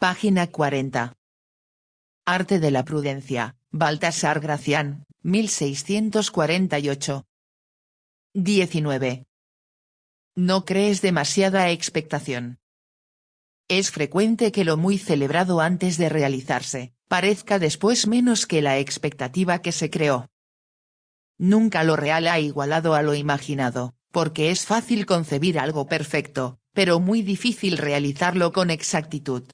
Página 40. Arte de la prudencia, Baltasar Gracián, 1648. 19. No crees demasiada expectación. Es frecuente que lo muy celebrado antes de realizarse, parezca después menos que la expectativa que se creó. Nunca lo real ha igualado a lo imaginado, porque es fácil concebir algo perfecto, pero muy difícil realizarlo con exactitud.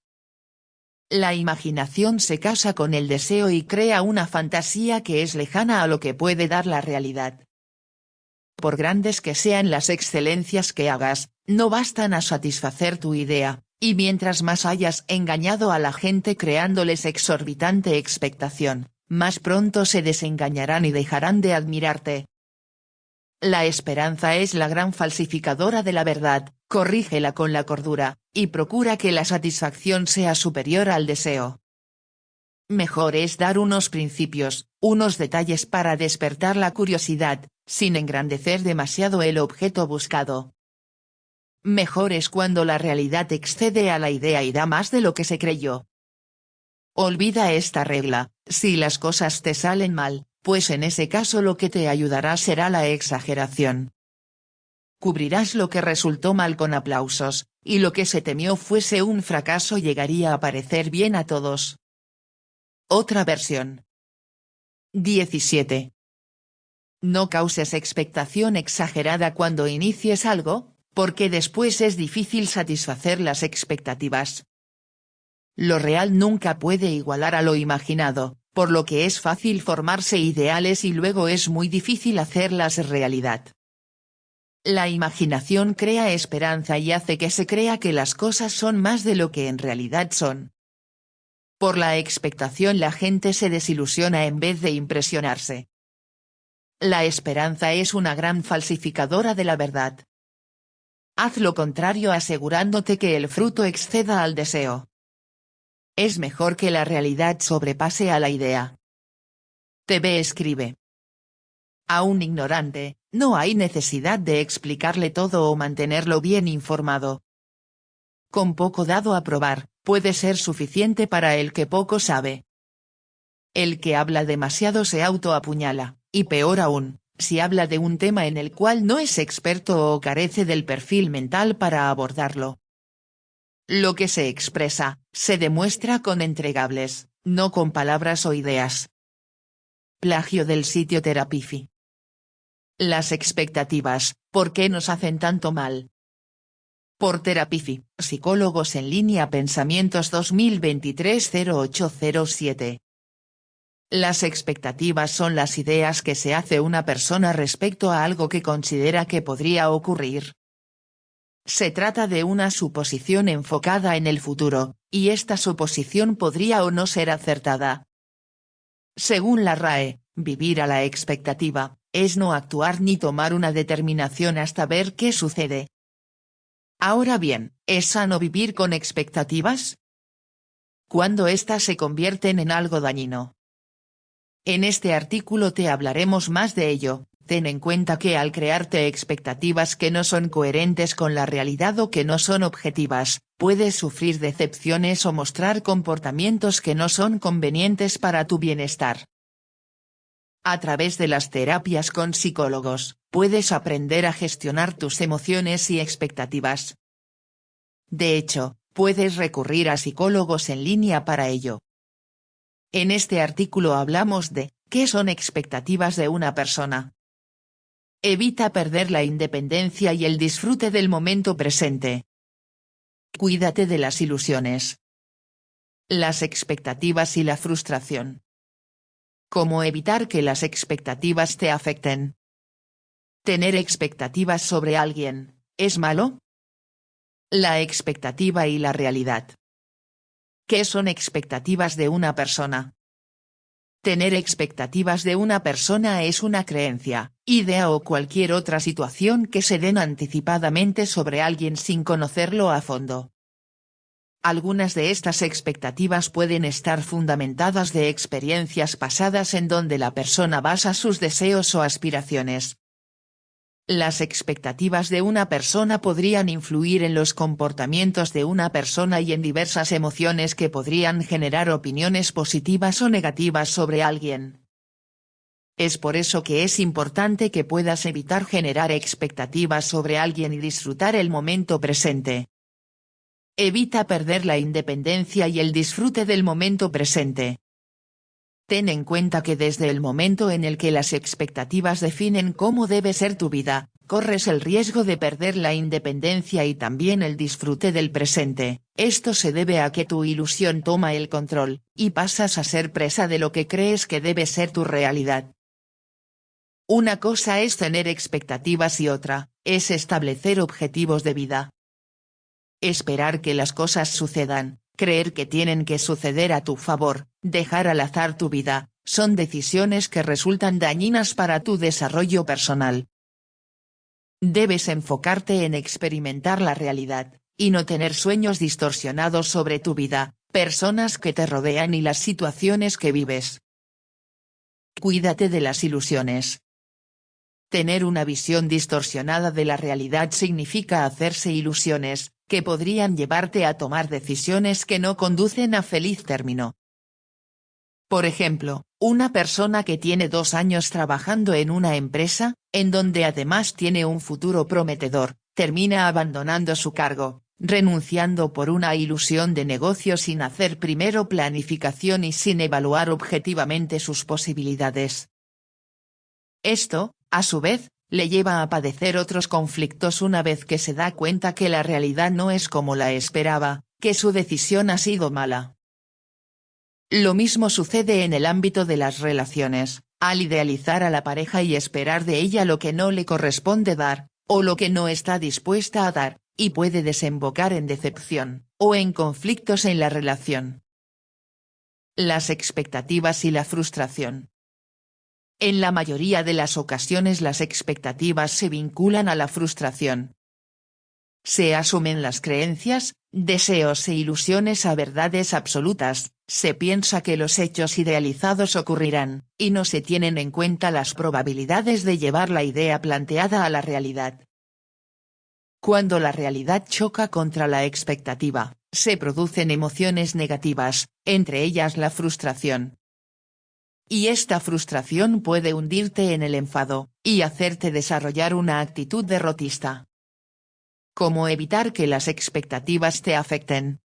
La imaginación se casa con el deseo y crea una fantasía que es lejana a lo que puede dar la realidad. Por grandes que sean las excelencias que hagas, no bastan a satisfacer tu idea, y mientras más hayas engañado a la gente creándoles exorbitante expectación, más pronto se desengañarán y dejarán de admirarte. La esperanza es la gran falsificadora de la verdad, corrígela con la cordura, y procura que la satisfacción sea superior al deseo. Mejor es dar unos principios, unos detalles para despertar la curiosidad, sin engrandecer demasiado el objeto buscado. Mejor es cuando la realidad excede a la idea y da más de lo que se creyó. Olvida esta regla, si las cosas te salen mal, pues en ese caso lo que te ayudará será la exageración. Cubrirás lo que resultó mal con aplausos, y lo que se temió fuese un fracaso llegaría a parecer bien a todos. Otra versión. 17. No causes expectación exagerada cuando inicies algo, porque después es difícil satisfacer las expectativas. Lo real nunca puede igualar a lo imaginado, por lo que es fácil formarse ideales y luego es muy difícil hacerlas realidad. La imaginación crea esperanza y hace que se crea que las cosas son más de lo que en realidad son. Por la expectación la gente se desilusiona en vez de impresionarse. La esperanza es una gran falsificadora de la verdad. Haz lo contrario asegurándote que el fruto exceda al deseo. Es mejor que la realidad sobrepase a la idea. TV escribe. A un ignorante, no hay necesidad de explicarle todo o mantenerlo bien informado. Con poco dado a probar, puede ser suficiente para el que poco sabe. El que habla demasiado se autoapuñala, y peor aún, si habla de un tema en el cual no es experto o carece del perfil mental para abordarlo. Lo que se expresa, se demuestra con entregables, no con palabras o ideas. Plagio del sitio Terapifi. Las expectativas, ¿por qué nos hacen tanto mal? Por Terapifi, Psicólogos en línea Pensamientos 2023-0807. Las expectativas son las ideas que se hace una persona respecto a algo que considera que podría ocurrir. Se trata de una suposición enfocada en el futuro, y esta suposición podría o no ser acertada. Según la RAE, vivir a la expectativa, es no actuar ni tomar una determinación hasta ver qué sucede. Ahora bien, ¿es sano vivir con expectativas? ¿Cuándo éstas se convierten en algo dañino? En este artículo te hablaremos más de ello. Ten en cuenta que al crearte expectativas que no son coherentes con la realidad o que no son objetivas, puedes sufrir decepciones o mostrar comportamientos que no son convenientes para tu bienestar. A través de las terapias con psicólogos, puedes aprender a gestionar tus emociones y expectativas. De hecho, puedes recurrir a psicólogos en línea para ello. En este artículo hablamos de ¿qué son expectativas de una persona? Evita perder la independencia y el disfrute del momento presente. Cuídate de las ilusiones. Las expectativas y la frustración. ¿Cómo evitar que las expectativas te afecten? ¿Tener expectativas sobre alguien, es malo? La expectativa y la realidad. ¿Qué son expectativas de una persona? Tener expectativas de una persona es una creencia, idea o cualquier otra situación que se den anticipadamente sobre alguien sin conocerlo a fondo. Algunas de estas expectativas pueden estar fundamentadas de experiencias pasadas en donde la persona basa sus deseos o aspiraciones. Las expectativas de una persona podrían influir en los comportamientos de una persona y en diversas emociones que podrían generar opiniones positivas o negativas sobre alguien. Es por eso que es importante que puedas evitar generar expectativas sobre alguien y disfrutar el momento presente. Evita perder la independencia y el disfrute del momento presente. Ten en cuenta que desde el momento en el que las expectativas definen cómo debe ser tu vida, corres el riesgo de perder la independencia y también el disfrute del presente. Esto se debe a que tu ilusión toma el control, y pasas a ser presa de lo que crees que debe ser tu realidad. Una cosa es tener expectativas y otra, es establecer objetivos de vida. Esperar que las cosas sucedan, creer que tienen que suceder a tu favor, dejar al azar tu vida, son decisiones que resultan dañinas para tu desarrollo personal. Debes enfocarte en experimentar la realidad, y no tener sueños distorsionados sobre tu vida, personas que te rodean y las situaciones que vives. Cuídate de las ilusiones. Tener una visión distorsionada de la realidad significa hacerse ilusiones, que podrían llevarte a tomar decisiones que no conducen a feliz término. Por ejemplo, una persona que tiene 2 años trabajando en una empresa, en donde además tiene un futuro prometedor, termina abandonando su cargo, renunciando por una ilusión de negocio sin hacer primero planificación y sin evaluar objetivamente sus posibilidades. Esto, a su vez, le lleva a padecer otros conflictos una vez que se da cuenta que la realidad no es como la esperaba, que su decisión ha sido mala. Lo mismo sucede en el ámbito de las relaciones, al idealizar a la pareja y esperar de ella lo que no le corresponde dar, o lo que no está dispuesta a dar, y puede desembocar en decepción, o en conflictos en la relación. Las expectativas y la frustración. En la mayoría de las ocasiones las expectativas se vinculan a la frustración. Se asumen las creencias, deseos e ilusiones a verdades absolutas, se piensa que los hechos idealizados ocurrirán, y no se tienen en cuenta las probabilidades de llevar la idea planteada a la realidad. Cuando la realidad choca contra la expectativa, se producen emociones negativas, entre ellas la frustración. Y esta frustración puede hundirte en el enfado, y hacerte desarrollar una actitud derrotista. ¿Cómo evitar que las expectativas te afecten?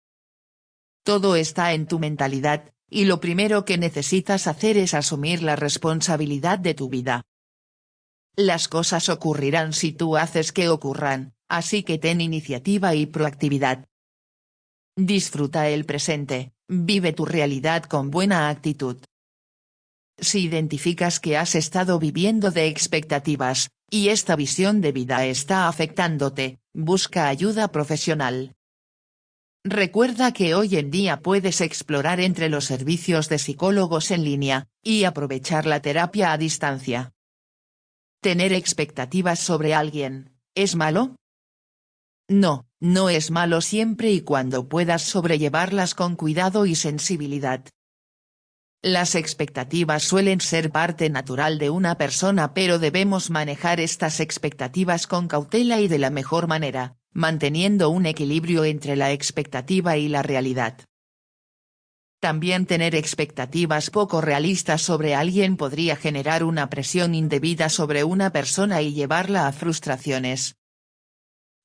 Todo está en tu mentalidad, y lo primero que necesitas hacer es asumir la responsabilidad de tu vida. Las cosas ocurrirán si tú haces que ocurran, así que ten iniciativa y proactividad. Disfruta el presente, vive tu realidad con buena actitud. Si identificas que has estado viviendo de expectativas, y esta visión de vida está afectándote, busca ayuda profesional. Recuerda que hoy en día puedes explorar entre los servicios de psicólogos en línea, y aprovechar la terapia a distancia. ¿Tener expectativas sobre alguien, es malo? No, no es malo siempre y cuando puedas sobrellevarlas con cuidado y sensibilidad. Las expectativas suelen ser parte natural de una persona, pero debemos manejar estas expectativas con cautela y de la mejor manera, manteniendo un equilibrio entre la expectativa y la realidad. También tener expectativas poco realistas sobre alguien podría generar una presión indebida sobre una persona y llevarla a frustraciones.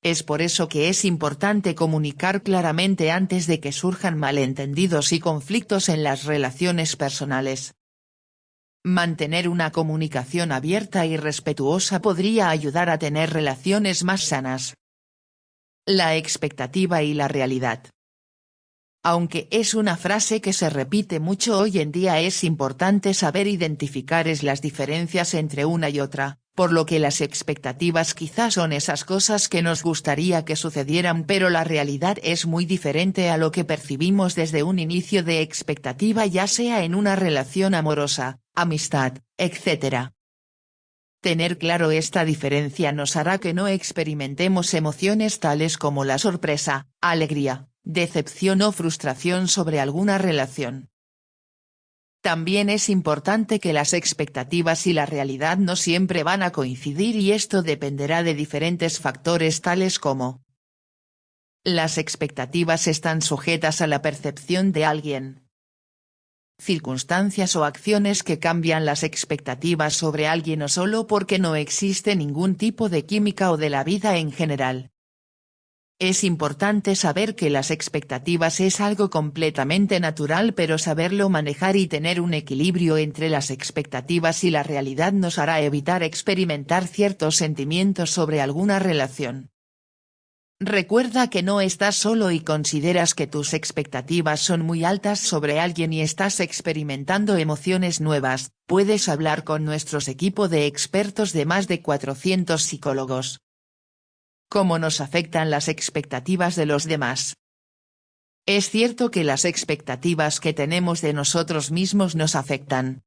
Es por eso que es importante comunicar claramente antes de que surjan malentendidos y conflictos en las relaciones personales. Mantener una comunicación abierta y respetuosa podría ayudar a tener relaciones más sanas. La expectativa y la realidad. Aunque es una frase que se repite mucho hoy en día, es importante saber identificar las diferencias entre una y otra, por lo que las expectativas quizás son esas cosas que nos gustaría que sucedieran, pero la realidad es muy diferente a lo que percibimos desde un inicio de expectativa, ya sea en una relación amorosa, amistad, etc. Tener claro esta diferencia nos hará que no experimentemos emociones tales como la sorpresa, alegría, decepción o frustración sobre alguna relación. También es importante que las expectativas y la realidad no siempre van a coincidir y esto dependerá de diferentes factores tales como: las expectativas están sujetas a la percepción de alguien. Circunstancias o acciones que cambian las expectativas sobre alguien o solo porque no existe ningún tipo de química o de la vida en general. Es importante saber que las expectativas es algo completamente natural, pero saberlo manejar y tener un equilibrio entre las expectativas y la realidad nos hará evitar experimentar ciertos sentimientos sobre alguna relación. Recuerda que no estás solo y consideras que tus expectativas son muy altas sobre alguien y estás experimentando emociones nuevas, puedes hablar con nuestros equipo de expertos de más de 400 psicólogos. ¿Cómo nos afectan las expectativas de los demás? Es cierto que las expectativas que tenemos de nosotros mismos nos afectan.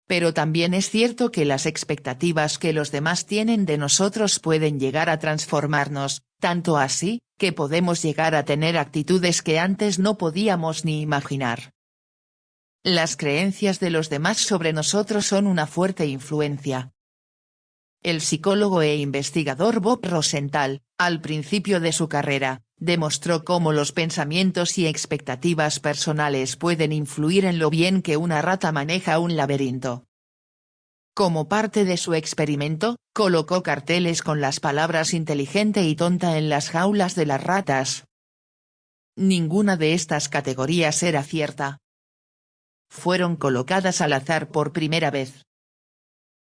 Pero también es cierto que las expectativas que los demás tienen de nosotros pueden llegar a transformarnos, tanto así, que podemos llegar a tener actitudes que antes no podíamos ni imaginar. Las creencias de los demás sobre nosotros son una fuerte influencia. El psicólogo e investigador Bob Rosenthal, al principio de su carrera, demostró cómo los pensamientos y expectativas personales pueden influir en lo bien que una rata maneja un laberinto. Como parte de su experimento, colocó carteles con las palabras inteligente y tonta en las jaulas de las ratas. Ninguna de estas categorías era cierta. Fueron colocadas al azar por primera vez.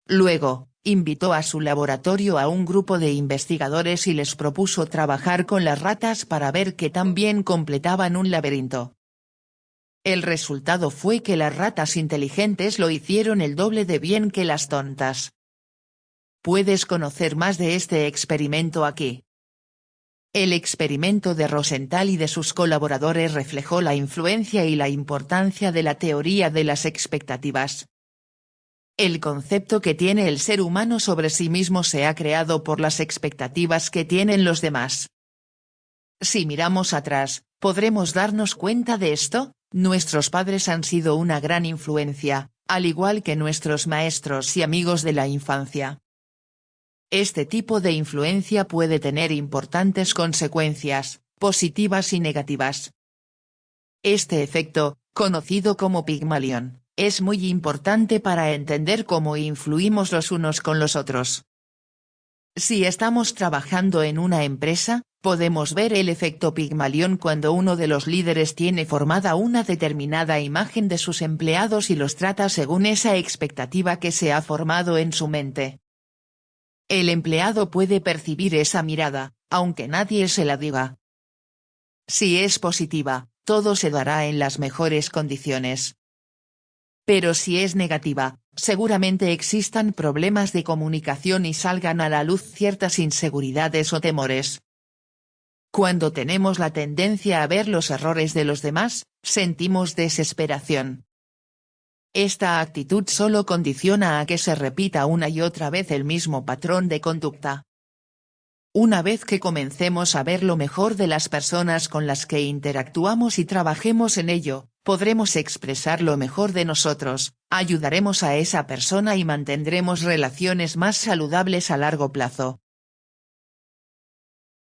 Luego, invitó a su laboratorio a un grupo de investigadores y les propuso trabajar con las ratas para ver qué tan bien completaban un laberinto. El resultado fue que las ratas inteligentes lo hicieron el doble de bien que las tontas. Puedes conocer más de este experimento aquí. El experimento de Rosenthal y de sus colaboradores reflejó la influencia y la importancia de la teoría de las expectativas. El concepto que tiene el ser humano sobre sí mismo se ha creado por las expectativas que tienen los demás. Si miramos atrás, ¿podremos darnos cuenta de esto? Nuestros padres han sido una gran influencia, al igual que nuestros maestros y amigos de la infancia. Este tipo de influencia puede tener importantes consecuencias, positivas y negativas. Este efecto, conocido como Pygmalion, es muy importante para entender cómo influimos los unos con los otros. Si estamos trabajando en una empresa, podemos ver el efecto Pygmalion cuando uno de los líderes tiene formada una determinada imagen de sus empleados y los trata según esa expectativa que se ha formado en su mente. El empleado puede percibir esa mirada, aunque nadie se la diga. Si es positiva, todo se dará en las mejores condiciones. Pero si es negativa, seguramente existan problemas de comunicación y salgan a la luz ciertas inseguridades o temores. Cuando tenemos la tendencia a ver los errores de los demás, sentimos desesperación. Esta actitud solo condiciona a que se repita una y otra vez el mismo patrón de conducta. Una vez que comencemos a ver lo mejor de las personas con las que interactuamos y trabajemos en ello, podremos expresar lo mejor de nosotros, ayudaremos a esa persona y mantendremos relaciones más saludables a largo plazo.